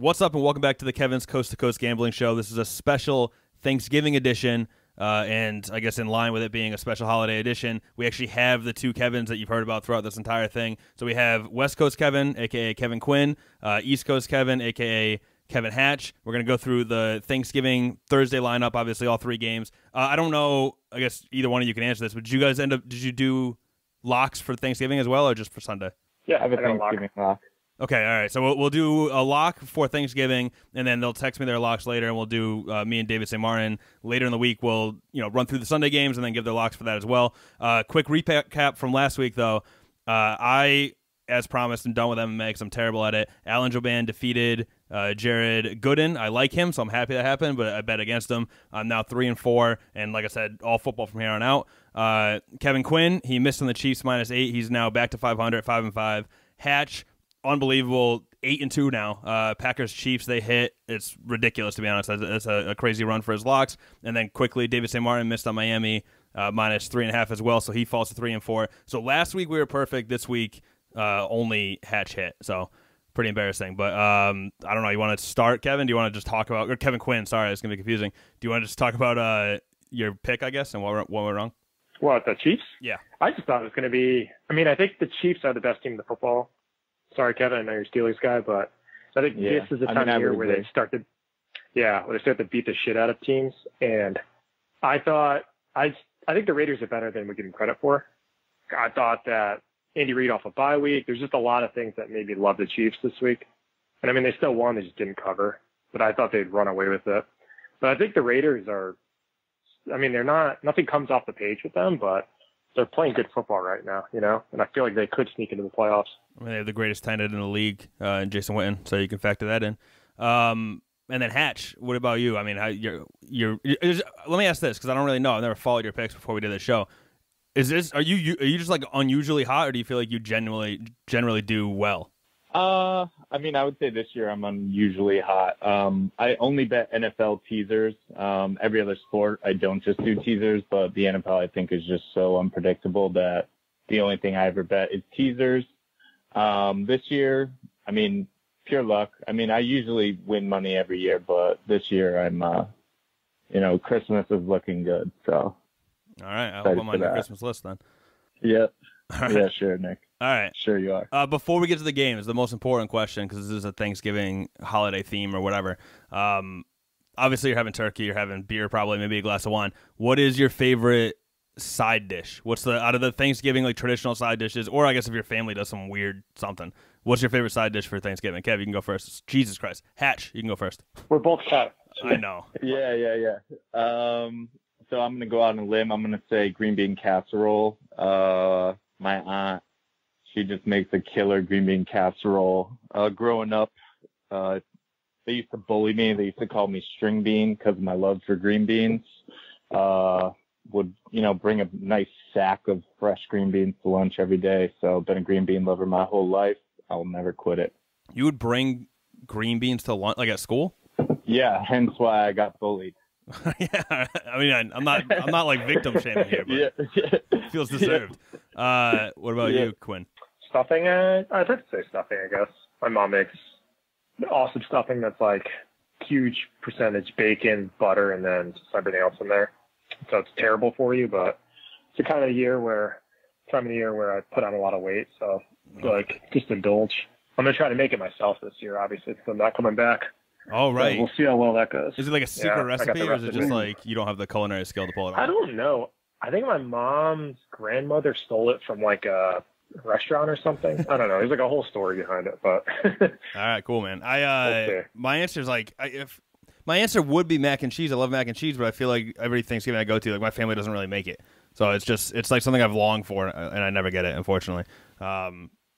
What's up, and welcome back to the Kevin's Coast to Coast Gambling Show. This is a special Thanksgiving edition, and I guess in line with it being a special holiday edition, we actually have the two Kevins that you've heard about throughout this entire thing. So we have West Coast Kevin, a.k.a. Kevin Quinn, East Coast Kevin, a.k.a. Kevin Hatch. We're going to go through the Thanksgiving Thursday lineup, obviously all three games. I don't know, I guess either one of you can answer this, but did you guys did you do locks for Thanksgiving as well, or just for Sunday? Yeah, I have a Thanksgiving lock. Okay, all right. So we'll do a lock for Thanksgiving, and then they'll text me their locks later, and we'll do me and David St. Martin later in the week. We'll run through the Sunday games and then give their locks for that as well. Quick recap from last week, though. I, as promised, am done with MMA because I'm terrible at it. Alan Joban defeated Jared Gooden. I like him, so I'm happy that happened, but I bet against him. I'm now 3-4, and like I said, all football from here on out. Kevin Quinn, he missed on the Chiefs -8. He's now back to 500, 5-5. Hatch, unbelievable, 8-2 now. Packers Chiefs, they hit. It's ridiculous, to be honest. It's a crazy run for his locks. And then quickly, David St. Martin missed on Miami -3.5 as well, so he falls to 3-4. So last week we were perfect. This week only Hatch hit. So pretty embarrassing. But I don't know. You want to start, Kevin? Do you want to just talk about, or Kevin Quinn? Sorry, it's gonna be confusing. Do you want to just talk about your pick, I guess, and what went wrong? What, the Chiefs? Yeah. I just thought it was going to be. I mean, I think the Chiefs are the best team in the football. Sorry, Kevin, I know you're a Steelers guy, but I think this is the time of year where they start to, beat the shit out of teams. And I think the Raiders are better than we give them credit for. I thought that Andy Reid off a bye week. There's just a lot of things that made me love the Chiefs this week. And I mean, they still won, they just didn't cover. But I thought they'd run away with it. But I think the Raiders are. I mean, they're not. Nothing comes off the page with them, but they're playing good football right now, and I feel like they could sneak into the playoffs. I mean, they have the greatest tight end in the league, in Jason Witten, so you can factor that in. And then Hatch, what about you? I mean, let me ask this, because I don't really know. I've never followed your picks before we did this show. Are you just like unusually hot, or do you feel like you generally do well? I mean, I would say this year I'm unusually hot. I only bet NFL teasers. Every other sport, I don't just do teasers, but the NFL, I think, is just so unpredictable that the only thing I ever bet is teasers. This year, I mean, pure luck. I mean, I usually win money every year, but this year I'm, Christmas is looking good. So, all right, I hope I'm on your Christmas list then. Yep. Right. Yeah, sure, Nick. All right. Sure you are. Before we get to the games, the most important question, because this is a Thanksgiving holiday theme or whatever. Obviously, you're having turkey, you're having beer, probably maybe a glass of wine. What is your favorite side dish? What's out of the Thanksgiving traditional side dishes, or I guess if your family does some weird something, what's your favorite side dish for Thanksgiving? Kev, you can go first. Jesus Christ, Hatch, you can go first. We're both cut. I know. Yeah. So I'm gonna go out on a limb. I'm gonna say green bean casserole. My aunt, she just makes a killer green bean casserole. Growing up, they used to bully me. They used to call me string bean because of my love for green beans. Would, bring a nice sack of fresh green beans to lunch every day. So I've been a green bean lover my whole life. I'll never quit it. You would bring green beans to lunch, like at school? Yeah, hence why I got bullied. Yeah, I mean, I'm not like victim shaming here, but it feels deserved. What about you, Quinn? Stuffing? I'd have to say stuffing, I guess. My mom makes awesome stuffing that's like huge percentage bacon, butter, and then just everything else in there. So it's terrible for you, but it's the time of the year where I put on a lot of weight. So just indulge. I'm gonna try to make it myself this year, obviously, because I'm not coming back. Oh, right. So we'll see how well that goes. Is it like a secret recipe, or is it just like you don't have the culinary skill to pull it off? I don't know. I think my mom's grandmother stole it from like a restaurant or something. I don't know. There's like a whole story behind it, but. All right, cool, man. My answer is my answer would be mac and cheese. I love mac and cheese, but I feel like every Thanksgiving I go to, my family doesn't really make it. So it's like something I've longed for, and I never get it, unfortunately.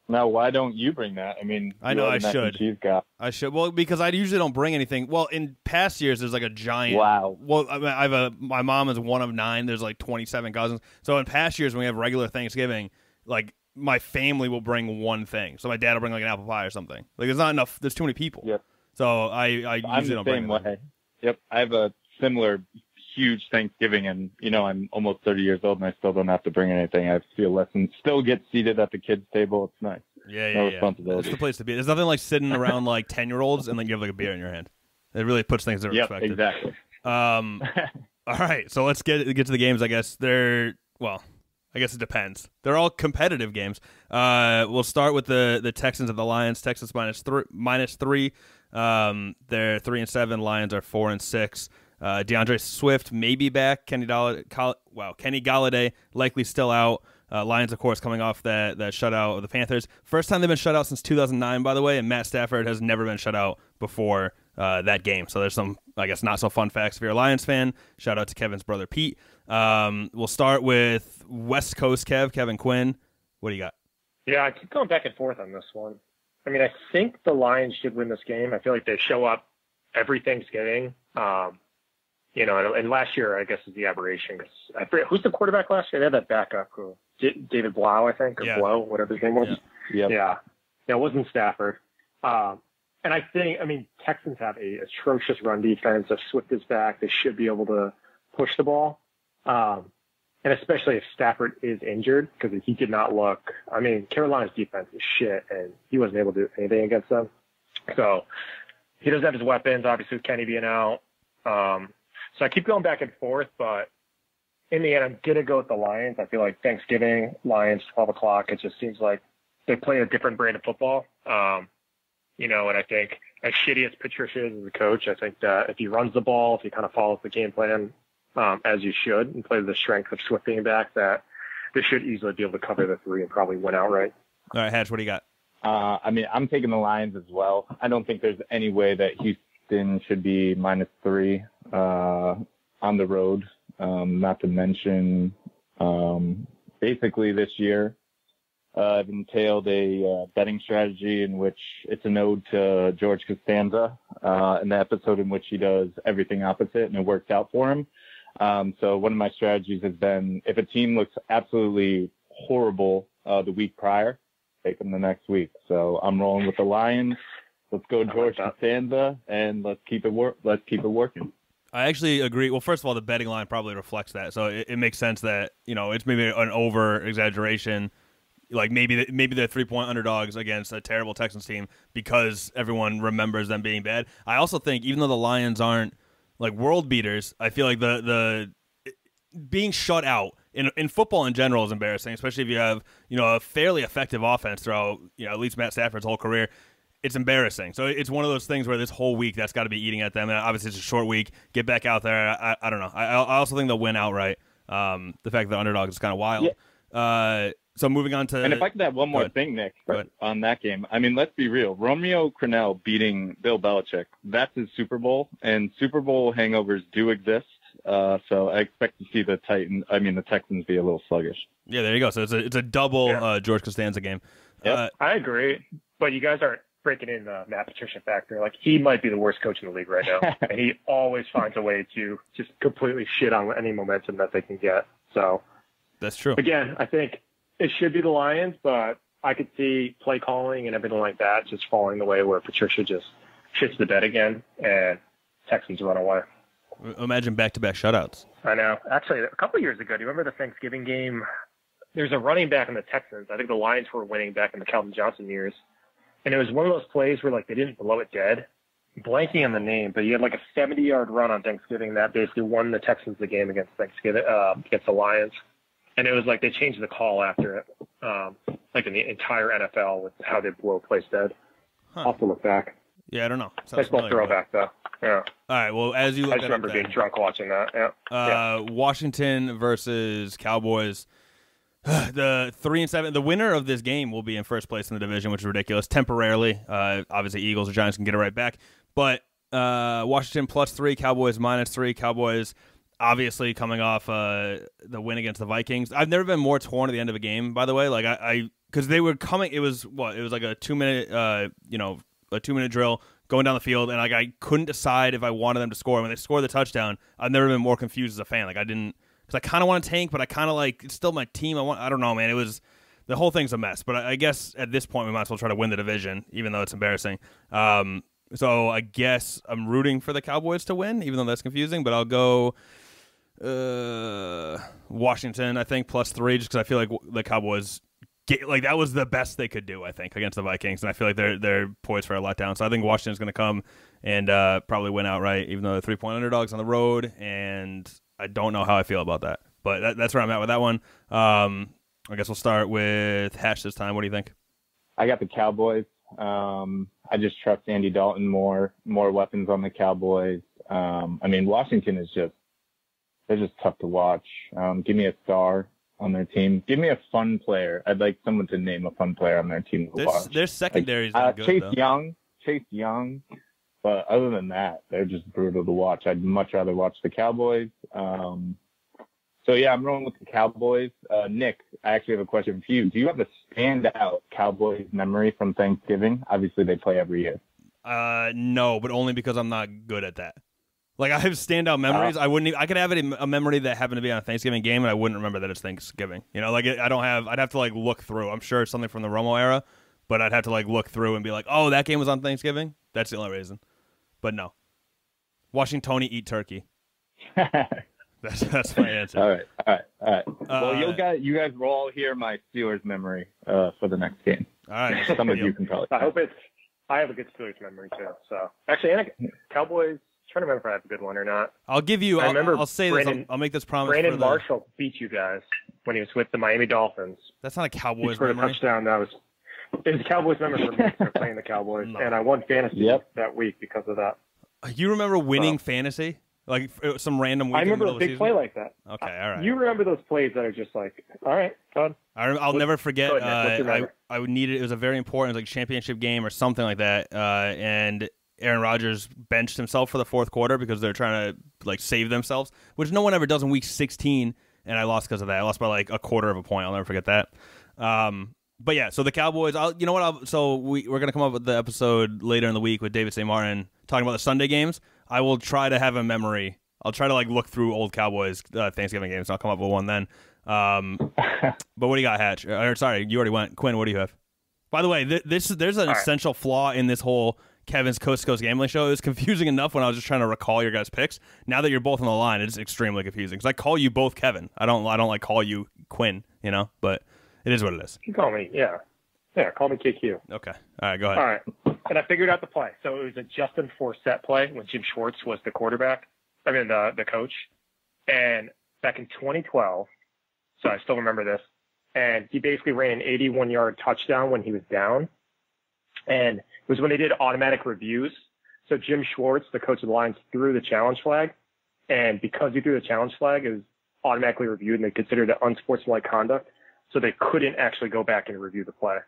Now, why don't you bring that? I mean, I know I should. I should. Well, because I usually don't bring anything. Well, in past years, there's like a giant. Wow. Well, my mom is one of 9. There's like 27 cousins. So in past years, when we have regular Thanksgiving, like my family will bring one thing. So my dad will bring like an apple pie or something. Like there's not enough. There's too many people. Yep. So I usually don't bring way. Yep. I have a similar huge Thanksgiving, and I'm almost 30 years old, and I still don't have to bring anything. I feel less and still get seated at the kids' table. It's nice. no responsibility. That's the place to be. There's nothing like sitting around like 10-year-olds and then you have like a beer in your hand. It really puts things in perspective. Exactly. All right, so let's get to the games. I guess I guess it depends. They're all competitive games. We'll start with the Texans and the Lions. Texans -3. They're 3-7. Lions are 4-6. DeAndre Swift may be back. Kenny Galladay likely still out. Lions, of course, coming off that shutout of the Panthers. First time they've been shut out since 2009, by the way, and Matt Stafford has never been shut out before that game. So there's some, I guess, not so fun facts if you're a Lions fan. Shout out to Kevin's brother, Pete. We'll start with West Coast Kevin Quinn. What do you got? Yeah, I keep going back and forth on this one. I mean, I think the Lions should win this game. I feel like they show up every Thanksgiving. And last year, I guess, is the aberration. Cause I forget, who's the quarterback last year? They had that backup who David Blau, I think, or Blow, whatever his name was. Yeah. It wasn't Stafford. And I think, Texans have a atrocious run defense. If Swift is back, they should be able to push the ball. And especially if Stafford is injured, because he did not look, Carolina's defense is shit, and he wasn't able to do anything against them. So he doesn't have his weapons, obviously, with Kenny being out. So I keep going back and forth, but in the end, I'm going to go with the Lions. I feel like Thanksgiving, Lions, 12 o'clock, it just seems like they play a different brand of football. And I think as shitty as Patricia is as a coach, I think that if he runs the ball, if he kind of follows the game plan as you should and plays the strength of Swift being back, that they should easily be able to cover the 3 and probably win outright. All right, Hatch, what do you got? I'm taking the Lions as well. I don't think there's any way that Houston should be -3 on the road. Not to mention, basically this year, I've entailed a betting strategy in which it's an ode to George Costanza, in the episode in which he does everything opposite, and it works out for him. So one of my strategies has been, if a team looks absolutely horrible the week prior, take them the next week. So I'm rolling with the Lions. Let's go George Costanza, and let's keep it working. I actually agree. Well, first of all, the betting line probably reflects that, so it makes sense that it's maybe an over exaggeration. Like maybe they're 3-point underdogs against a terrible Texans team because everyone remembers them being bad. I also think even though the Lions aren't like world beaters, I feel like the being shut out in football in general is embarrassing, especially if you have a fairly effective offense throughout at least Matt Stafford's whole career. It's embarrassing. So it's one of those things where this whole week that's got to be eating at them. And obviously it's a short week. Get back out there. I don't know. I also think they'll win outright. The fact that the underdog is kind of wild. Yeah. So moving on to... And if I could add one more thing, Nick, on that game. Let's be real. Romeo Crennel beating Bill Belichick, that's his Super Bowl. And Super Bowl hangovers do exist. So I expect to see the Texans be a little sluggish. Yeah, there you go. So it's a double George Costanza game. Yep. I agree. But you guys aren't breaking in the Matt Patricia factor. Like, he might be the worst coach in the league right now. And he always finds a way to just completely shit on any momentum that they can get. So that's true. Again, I think it should be the Lions, but I could see play calling and everything like that just falling the way where Patricia just shits the bed again and Texans run away. Imagine back-to-back shutouts. I know. Actually, a couple of years ago, do you remember the Thanksgiving game? There's a running back in the Texans. I think the Lions were winning back in the Calvin Johnson years. And it was one of those plays where, like, they didn't blow it dead. Blanking on the name, but he had, like, a 70-yard run on Thanksgiving that basically won the Texans the game against against the Lions. And it was like they changed the call after it, like in the entire NFL with how they blow plays dead. Huh. I'll have to look back. Yeah, I don't know. Baseball throwback, though. Yeah. All right, well, as you look I just remember being drunk watching that. Yeah. Washington versus Cowboys. The 3-7. The winner of this game will be in first place in the division, which is ridiculous. Temporarily, obviously, Eagles or Giants can get it right back. But Washington +3, Cowboys -3. Cowboys obviously coming off the win against the Vikings. I've never been more torn at the end of a game. By the way, like because they were coming. It was like a 2-minute, a 2-minute drill going down the field, and like I couldn't decide if I wanted them to score. When they scored the touchdown, I've never been more confused as a fan. Like I didn't. Because I kind of want to tank, but I kind of like it's still my team. I don't know, man. It was the whole thing's a mess. But I guess at this point we might as well try to win the division, even though it's embarrassing. So I guess I'm rooting for the Cowboys to win, even though that's confusing. But I'll go Washington, I think, +3, just because I feel like the Cowboys like that was the best they could do, I think, against the Vikings, and I feel like they're poised for a letdown. So I think Washington's going to come and probably win outright, even though they're 3-point underdogs on the road, and I don't know how I feel about that. But that's where I'm at with that one. I guess we'll start with Hatch this time. What do you think? I got the Cowboys. I just trust Andy Dalton more weapons on the Cowboys. I mean, Washington is they're just tough to watch. Give me a star on their team. Give me a fun player. I'd like someone to name a fun player on their team to watch. Their secondary is not good, Chase Young. But other than that, they're just brutal to watch. I'd much rather watch the Cowboys. So, yeah, I'm rolling with the Cowboys. Nick, I actually have a question for you. Do you have a standout Cowboys memory from Thanksgiving? Obviously, they play every year. No, but only because I'm not good at that. Like, I have standout memories. I could have a memory that happened to be on a Thanksgiving game, and I wouldn't remember that it's Thanksgiving. You know, like, I'd have to, like, look through. I'm sure it's something from the Romo era, but I'd have to, like, look through and be like, oh, that game was on Thanksgiving? That's the only reason. But no. Watching Tony eat turkey. That's my answer. All right. Well, you guys will all hear my Steelers memory for the next game. All right. Some of you can probably. I have a good Steelers memory too. So actually, Cowboys. Trying to remember if I have a good one or not. I'll give you. I'll say this. I'll make this promise. Brandon Marshall beat you guys when he was with the Miami Dolphins. That's not a Cowboys memory. For a touchdown. It was a Cowboys memory for me for playing the Cowboys, and I won fantasy that week because of that. You remember winning fantasy? Like some random week. I remember a big play like that. Okay, all right. You remember those plays that are just like, all right, go on. I'll never forget. I needed. It was a very important, like championship game or something like that, and Aaron Rodgers benched himself for the fourth quarter because they're trying to like save themselves, which no one ever does in week 16. And I lost because of that. I lost by like a quarter of a point. I'll never forget that. But yeah, so the Cowboys. You know what? So we're gonna come up with the episode later in the week with David St. Martin talking about the Sunday games. I will try to have a memory. I'll try to like look through old Cowboys Thanksgiving games. And I'll come up with one then. But what do you got, Hatch? Sorry, you already went. Quinn, what do you have? By the way, there's an essential flaw in this whole Kevin's Coast to Coast Gambling Show. It was confusing enough when I was just trying to recall your guys' picks. Now that you're both on the line, it's extremely confusing because I call you both Kevin. I don't like call you Quinn. You know, but it is what it is. You call me, yeah, call me KQ. Okay, all right, go ahead. All right, and I figured out the play. So it was a Justin Forsett play when Jim Schwartz was the quarterback. I mean the coach, and back in 2012. So I still remember this. And he basically ran an 81-yard touchdown when he was down. And it was when they did automatic reviews. So Jim Schwartz, the coach of the Lions, threw the challenge flag. And because he threw the challenge flag, it was automatically reviewed, and they considered it unsportsmanlike conduct. So they couldn't actually go back and review the play.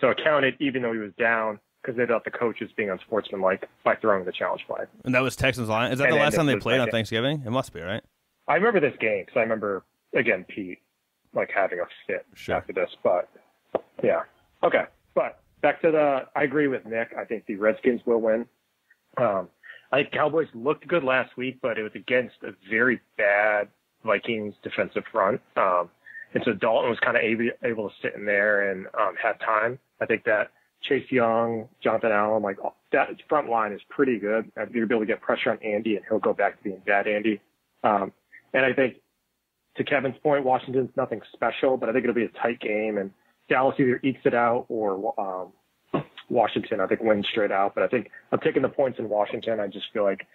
So it counted even though he was down because they thought the coach was being unsportsmanlike by throwing the challenge flag. And that was Texans Lions? Is that the last time they played on Thanksgiving? It must be, right? I remember this game because I remember, again, Pete, like having a fit after this. But, yeah. Okay. But back to I agree with Nick. I think the Redskins will win. I think Cowboys looked good last week, but it was against a very bad Vikings defensive front. And so Dalton was kind of able to sit in there and have time. I think that Chase Young, Jonathan Allen, like that front line is pretty good. You'll be able to get pressure on Andy, and he'll go back to being bad Andy. And I think, to Kevin's point, Washington's nothing special, but I think it'll be a tight game, and Dallas either ekes it out or Washington, I think, wins straight out. But I think I'm taking the points in Washington. I just feel like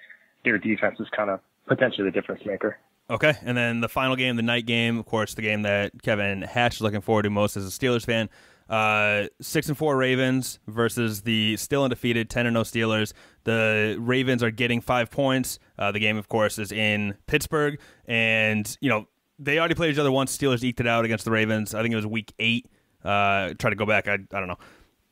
their defense is kind of potentially the difference maker. Okay, and then the final game, the night game, of course, the game that Kevin Hatch is looking forward to most as a Steelers fan. 6-4 Ravens versus the still undefeated 10-0 Steelers. The Ravens are getting 5 points. The game, of course, is in Pittsburgh, and they already played each other once. Steelers eked it out against the Ravens. I think it was week 8. Try to go back. I don't know.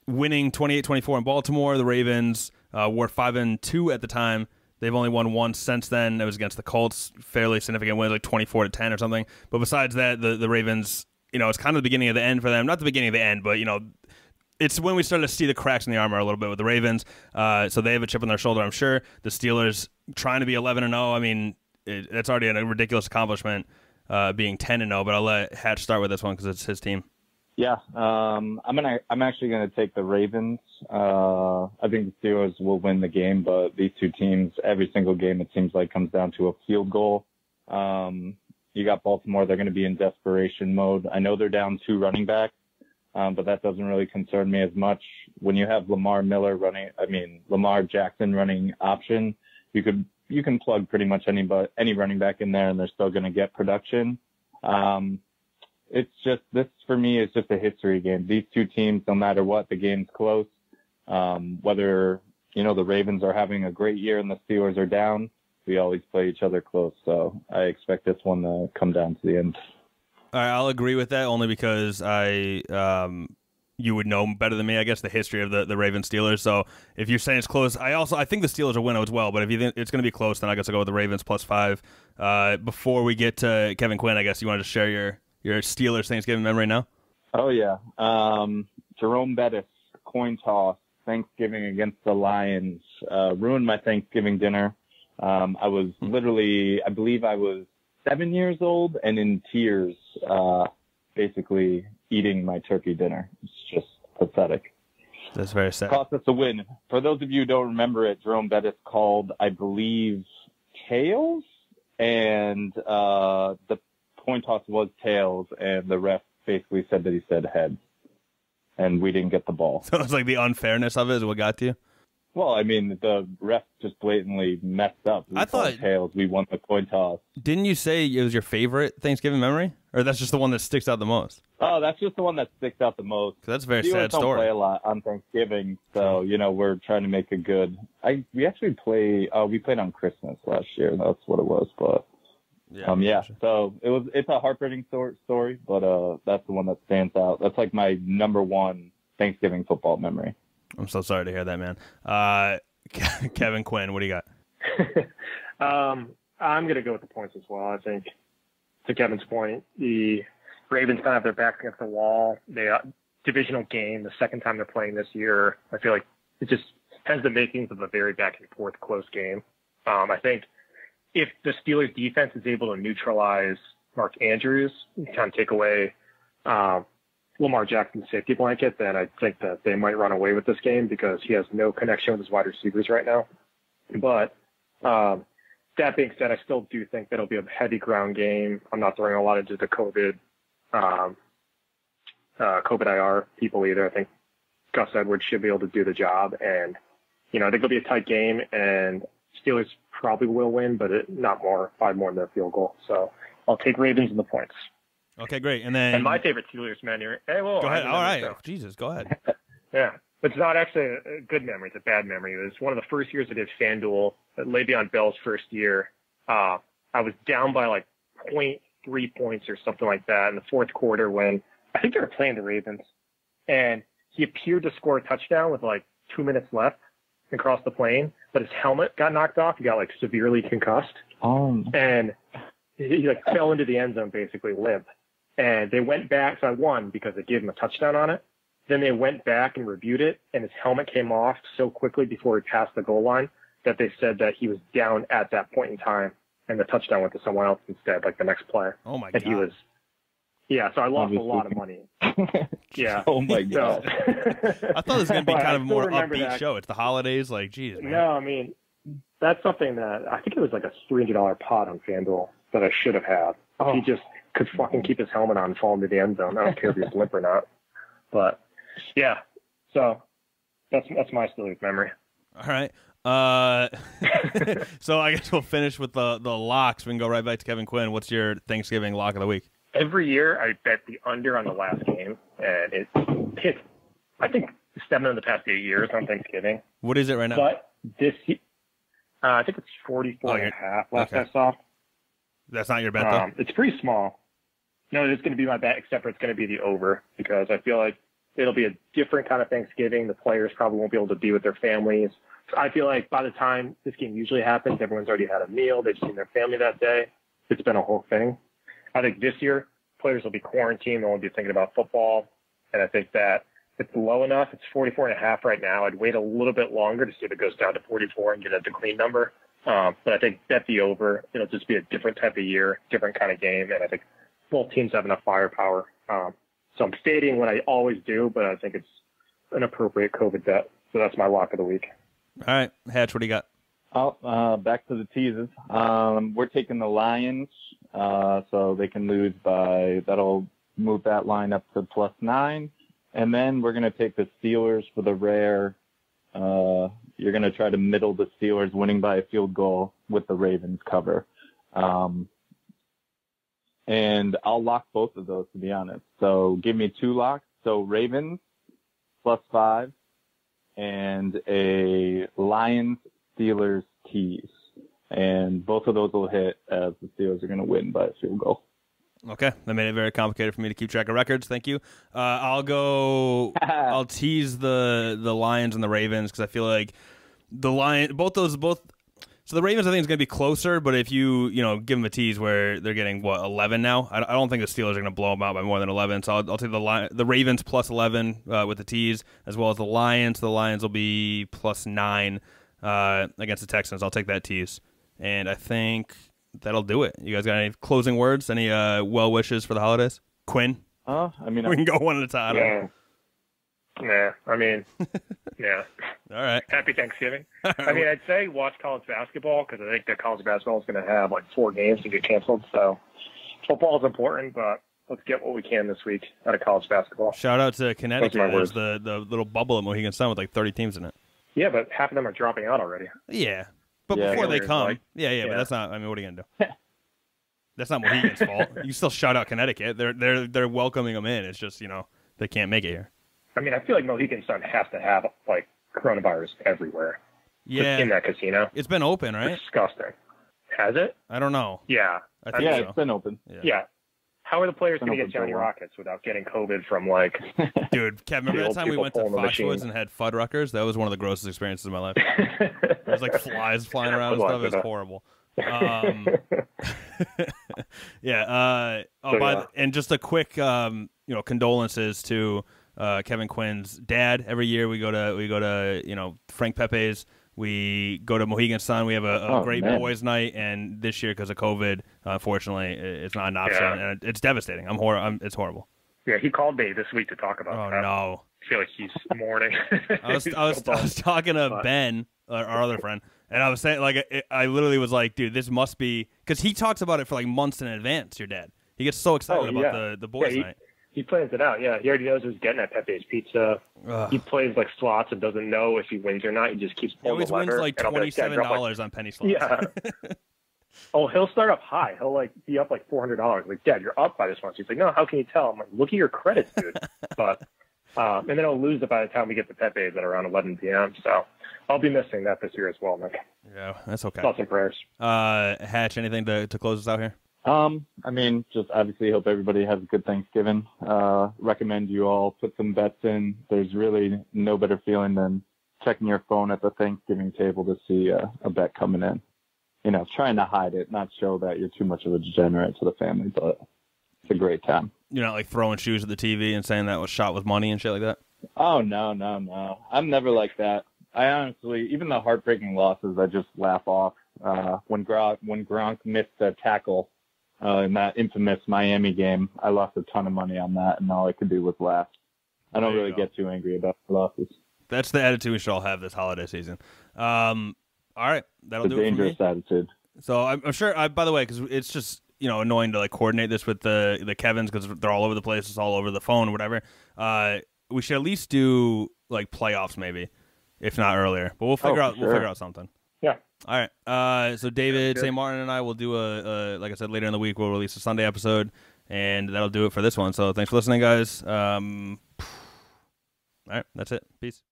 Winning 28-24 in Baltimore. The Ravens were 5-2 at the time. They've only won once since then. It was against the Colts. Fairly significant win, like 24-10 or something. But besides that, the Ravens, it's kind of the beginning of the end for them. Not the beginning of the end, but, it's when we started to see the cracks in the armor a little bit with the Ravens. So they have a chip on their shoulder, I'm sure. The Steelers trying to be 11-0. I mean, it's already a ridiculous accomplishment being 10-0. But I'll let Hatch start with this one because it's his team. Yeah, I'm actually gonna take the Ravens. I think the Steelers will win the game, but these two teams, every single game, it seems like comes down to a field goal. You got Baltimore; they're going to be in desperation mode. I know they're down 2 running backs, but that doesn't really concern me as much. When you have Lamar Jackson running option, you can plug pretty much any running back in there, and they're still going to get production. It's just, this for me is just a history game. These two teams, no matter what, the game's close. Whether the Ravens are having a great year and the Steelers are down, we always play each other close. So I expect this one to come down to the end. All right, I'll agree with that only because you would know better than me, I guess, the history of the Ravens Steelers. So if you're saying it's close, I think the Steelers will win as well. But if you think it's going to be close, then I guess I'll go with the Ravens +5. Before we get to Kevin Quinn, I guess you want to share your Steelers Thanksgiving memory now? Oh yeah, Jerome Bettis coin toss Thanksgiving against the Lions ruined my Thanksgiving dinner. I was literally, I believe I was 7 years old and in tears, basically eating my turkey dinner. It's just pathetic. That's very sad. Cost us a win. For those of you who don't remember it, Jerome Bettis called, I believe, tails, and the coin toss was tails, and the ref basically said that he said heads, and we didn't get the ball. So it's like the unfairness of it is what got to you? Well, I mean, the ref just blatantly messed up. I thought tails. We won the coin toss. Didn't you say it was your favorite Thanksgiving memory, or that's just the one that sticks out the most? Oh, that's just the one that sticks out the most. That's a very Steelers sad story. Don't play a lot on Thanksgiving, so we're trying to make a good. We actually we played on Christmas last year. That's what it was, but yeah. So it's a heartbreaking story, but that's the one that stands out. That's like my number one Thanksgiving football memory. I'm so sorry to hear that, man. Kevin Quinn, what do you got? I'm going to go with the points as well. I think, to Kevin's point, the Ravens kind of have their backs against the wall. They divisional game, the second time they're playing this year. I feel like it just has the makings of a very back and forth close game. I think if the Steelers defense is able to neutralize Mark Andrews, kind of take away Lamar Jackson's safety blanket, then I think that they might run away with this game because he has no connection with his wide receivers right now. But that being said, I still do think that it'll be a heavy ground game. I'm not throwing a lot into the COVID IR people either. I think Gus Edwards should be able to do the job. And, I think it'll be a tight game, and Steelers probably will win, but not more, 5 more than a field goal. So I'll take Ravens in the points. Okay, great. And my favorite Steelers memory. Hey, go ahead. All right. Jesus, go ahead. Yeah. It's not actually a good memory. It's a bad memory. It was one of the first years I did FanDuel, Le'Veon Bell's first year. I was down by like 0.3 points or something like that in the fourth quarter when I think they were playing the Ravens. And he appeared to score a touchdown with like 2 minutes left across the plane, but his helmet got knocked off. He got like severely concussed. And he like fell into the end zone, basically limp. And they went back, so I won because they gave him a touchdown on it. Then they went back and reviewed it, and his helmet came off so quickly before he passed the goal line that they said that he was down at that point in time, and the touchdown went to someone else instead, like the next play. Oh, my God. He was, so I lost a lot of money. Yeah. Oh, my God. I thought this was going to be kind of a more upbeat show. It's the holidays, like, geez, man. No, I mean, that's something that I think it was like a $300 pot on FanDuel that I should have had. Oh. He just could fucking keep his helmet on and fall into the end zone. I don't care if he's limp or not. But yeah, so that's my Steelers memory. All right. So I guess we'll finish with the locks. We can go right back to Kevin Quinn. What's your Thanksgiving lock of the week? Every year I bet the under on the last game, and it hit, I think, 7 of the past 8 years on Thanksgiving. What is it right now? But this, I think it's 44.5 last I saw. That's not your bet, though? It's pretty small. No, it's going to be my bet, except for it's going to be the over, because I feel like it'll be a different kind of Thanksgiving. The players probably won't be able to be with their families. So I feel like by the time this game usually happens, everyone's already had a meal. They've seen their family that day. It's been a whole thing. I think this year, players will be quarantined. They won't be thinking about football. And I think that it's low enough. It's 44.5 right now. I'd wait a little bit longer to see if it goes down to 44 and get at the clean number. But I think bet the over. It'll just be a different type of year, different kind of game. And I think both teams have enough firepower. So I'm fading what I always do, but I think it's an appropriate COVID bet. So that's my lock of the week. All right. Hatch, what do you got? Back to the teases. We're taking the Lions, so they can lose by, that'll move that line up to +9. And then we're going to take the Steelers for the rare. You're going to try to middle the Steelers winning by a field goal with the Ravens cover. And I'll lock both of those, to be honest. So give me 2 locks. So Ravens +5 and a Lions-Steelers tease. And both of those will hit as the Steelers are going to win by a field goal. Okay, that made it very complicated for me to keep track of records. Thank you. I'll tease the Lions and the Ravens because I feel like the So the Ravens, I think, is going to be closer, but if you give them a tease where they're getting, 11 now? I don't think the Steelers are going to blow them out by more than 11, so I'll take the Ravens +11 with the tease, as well as the Lions. The Lions will be +9 against the Texans. I'll take that tease. And I think that'll do it. You guys got any closing words? Any well wishes for the holidays? Quinn? I mean, we can go one at a time. Yeah. Yeah, I mean, yeah. All right. Happy Thanksgiving. I mean, I'd say watch college basketball because I think that college basketball is going to have 4 games to get canceled. So football is important, but let's get what we can this week out of college basketball. Shout out to Connecticut. There's the little bubble at Mohegan Sun with 30 teams in it. Yeah, but half of them are dropping out already. Yeah, but before they come. Yeah, but that's not. I mean, what are you going to do? That's not Mohegan's fault. You still shout out Connecticut. They're welcoming them in. It's just they can't make it here. I mean, I feel like Mohegan Sun has to have coronavirus everywhere. Yeah, in that casino. It's been open, right? It's disgusting. Has it? I don't know. Yeah, I think so. It's been open. Yeah. How are the players going to get Johnny Rockets without getting COVID from Dude, Kevin, remember that time we went to Foxwoods and had Fuddruckers? That was one of the grossest experiries of my life. There's flies flying around and stuff. It was horrible. Yeah. And just a quick, condolences to Kevin Quinn's dad. Every year we go to Frank Pepe's. We go to Mohegan Sun. We have a great boys' night, and this year because of COVID, unfortunately, it's not an option, and it's devastating. It's horrible. Yeah, he called me this week to talk about that. Oh no! I feel like he's mourning. I was talking to Ben, our other friend, and I was saying I literally was like, dude, this must be because he talks about it for months in advance. Your dad, he gets so excited about the boys' night. He plans it out, yeah. He already knows who's getting at Pepe's Pizza. He plays slots and doesn't know if he wins or not. He just keeps pulling the lever. He always wins $27 on penny slots. Yeah. He'll start up high. He'll be up $400. Dad, you're up by this much. He's like, no, how can you tell? I'm like, look at your credits, dude. But and then he'll lose it by the time we get to Pepe's at around 11 p.m. So I'll be missing that this year as well, Nick. Yeah, that's okay. Thoughts and prayers. Hatch, anything to close us out here? I mean, just obviously hope everybody has a good Thanksgiving. Recommend you all put some bets in. There's really no better feeling than checking your phone at the Thanksgiving table to see a bet coming in. Trying to hide it, not show that you're too much of a degenerate to the family, but it's a great time. You're not throwing shoes at the TV and saying that was shot with money and shit like that? Oh, no. I'm never like that. I honestly, even the heartbreaking losses, I just laugh off. When Gronk missed a tackle, in that infamous Miami game, I lost a ton of money on that, and all I could do was laugh. I don't really get too angry about the losses. That's the attitude we should all have this holiday season. All right, that'll do it for me. Dangerous attitude. So I'm sure. By the way, because it's just annoying to coordinate this with the Kevins because they're all over the place. It's all over the phone or whatever. We should at least do playoffs maybe, if not earlier. But we'll figure out something. Yeah. All right. So David St. Martin and I will do like I said, later in the week, we'll release a Sunday episode, and that'll do it for this one. So thanks for listening, guys. All right. That's it. Peace.